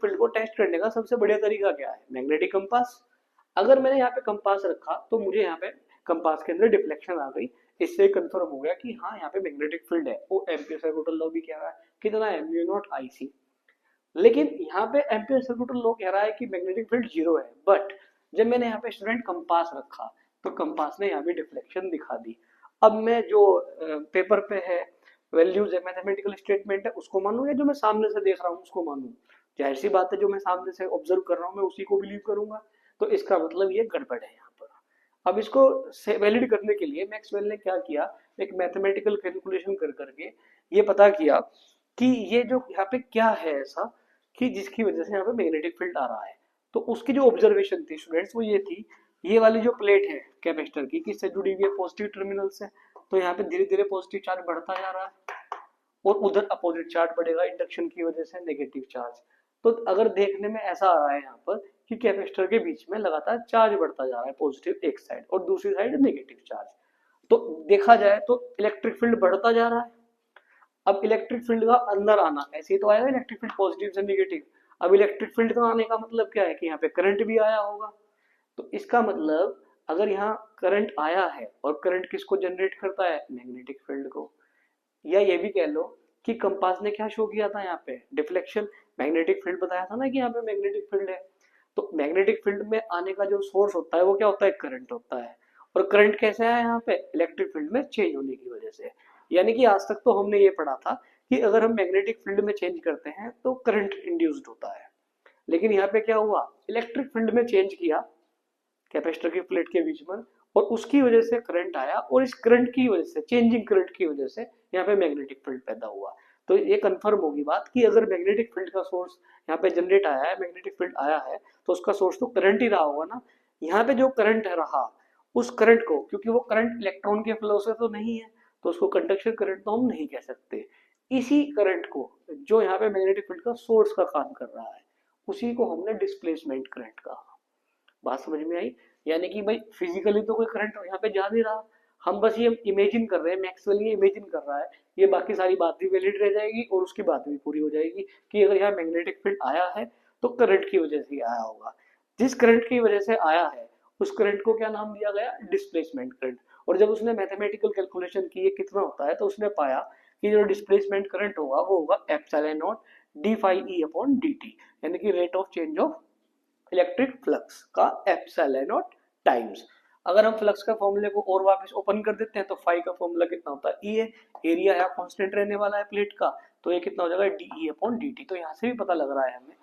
Field को test करने का सबसे बढ़िया तरीका क्या है? Magnetic compass. अगर मैंने यहाँ पे कंपास रखा तो मुझे यहाँ पे कंपास के अंदर डिफ्लेक्शन आ गई, इससे कंफर्म हो गया कि हाँ यहाँ पे मैग्नेटिक फील्ड है। वो एम्पियर सर्कुलर लॉ भी कह रहा है कितना है, म्यू नॉट आई सी। लेकिन यहाँ पे एम्पियर सर्कुलर लॉ कह रहा है कि मैग्नेटिक फील्ड जीरो है, बट जब मैंने यहाँ पे स्टूडेंट कंपास रखा तो कंपास ने यहाँ पे डिफ्लेक्शन दिखा दी। अब मैं जो पेपर पे है वैल्यूज है, मैथमेटिकल स्टेटमेंट है, उसको मानूं या जो मैं सामने से देख रहा हूँ उसको मानूं? जाहिर सी बात है जो मैं सामने से ऑब्जर्व कर रहा हूँ मैं उसी को बिलीव करूंगा। तो इसका मतलब ये गड़बड़ है यहाँ पर। अब इसको वैलिड करने के लिए मैक्सवेल ने क्या किया, एक मैथमेटिकल कैलकुलेशन कर करके ये पता किया कि ये जो यहाँ पे क्या है ऐसा कि जिसकी वजह से यहाँ पे मैग्नेटिक फील्ड आ रहा है। तो उसकी जो ऑब्जर्वेशन थी स्टूडेंट्स वो ये थी, ये वाली जो प्लेट है कैपेसिटर की किससे जुड़ी हुई है, पॉजिटिव टर्मिनल से। तो यहाँ पे धीरे धीरे पॉजिटिव चार्ज बढ़ता जा रहा है और उधर अपोजिट चार्ज बढ़ेगा इंडक्शन की वजह से, नेगेटिव चार्ज। तो अगर देखने में ऐसा आ रहा है यहाँ पर कि कैपेसिटर के बीच में लगातार चार्ज बढ़ता जा रहा है, पॉजिटिव एक साइड और दूसरी साइड नेगेटिव चार्ज। तो देखा जाए तो इलेक्ट्रिक फील्ड बढ़ता जा रहा है। अब इलेक्ट्रिक फील्ड का अंदर आना ऐसे ही तो आएगा, इलेक्ट्रिक फील्ड पॉजिटिव से नेगेटिव। अब इलेक्ट्रिक फील्ड का आने का मतलब क्या है कि यहाँ पे करंट भी आया होगा। तो इसका मतलब अगर यहाँ करंट आया है और करंट किसको जनरेट करता है, मैग्नेटिक फील्ड को। या ये भी कह लो कि कंपास ने क्या शो किया था यहाँ पे, डिफ्लेक्शन। मैग्नेटिक फील्ड बताया था ना कि यहाँ पे मैग्नेटिक फील्ड है। तो मैग्नेटिक फील्ड में आने का जो सोर्स होता है वो क्या होता है, करंट होता है। और करंट कैसे आया यहाँ पे, इलेक्ट्रिक फील्ड में चेंज होने की वजह से। यानी कि आज तक तो हमने ये पढ़ा था कि अगर हम मैग्नेटिक फील्ड में चेंज करते हैं तो करंट इंड्यूस्ड होता है। लेकिन यहाँ पे क्या हुआ, इलेक्ट्रिक फील्ड में चेंज किया कैपेसिटर की प्लेट के बीच में और उसकी वजह से करंट आया और इस करंट की वजह से, चेंजिंग करंट की वजह से यहाँ पे मैग्नेटिक फील्ड पैदा हुआ। तो ये कंफर्म होगी बात कि अगर मैग्नेटिक फील्ड का सोर्स यहाँ पे जनरेट आया है, मैग्नेटिक फील्ड आया है, तो उसका सोर्स तो करंट ही रहा होगा ना। यहाँ पे जो करंट रहा उस करंट को, क्योंकि वो करंट इलेक्ट्रॉन के फ्लो से तो नहीं है तो उसको कंडक्शन करंट तो हम नहीं कह सकते। इसी करंट को जो यहाँ पे मैग्नेटिक फील्ड का सोर्स का काम कर रहा है उसी को हमने डिस्प्लेसमेंट करंट कहा। बात समझ में आई? यानी कि भाई फिजिकली तो कोई करंट यहाँ पे जा नहीं रहा, हम बस ये इमेजिन कर रहे हैं, मैक्सवेल ये इमेजिन कर रहा है। ये बाकी सारी बात भी वैलिड रह जाएगी और उसकी बात भी पूरी हो जाएगी कि अगर यहाँ मैग्नेटिक फील्ड आया है तो करंट की वजह से आया होगा। जिस करंट की वजह से आया है उस करंट को क्या नाम दिया गया, डिस्प्लेसमेंट करंट। और जब उसने मैथमेटिकल कैलकुलेशन की ये कितना होता है तो उसने पाया कि जो डिस्प्लेसमेंट करंट होगा वो होगा epsilon naught d phi e upon d t, यानी कि rate of change of electric flux का एप्सिलॉन नॉट टाइम्स। अगर हम फ्लक्स का फॉर्मूले को और वापस ओपन कर देते हैं तो फाई का फॉर्मूला कितना होता है, ई है, एरिया है कांस्टेंट रहने वाला है प्लेट का, तो ये कितना हो जाएगा D E upon d T. तो यहाँ से भी पता लग रहा है हमें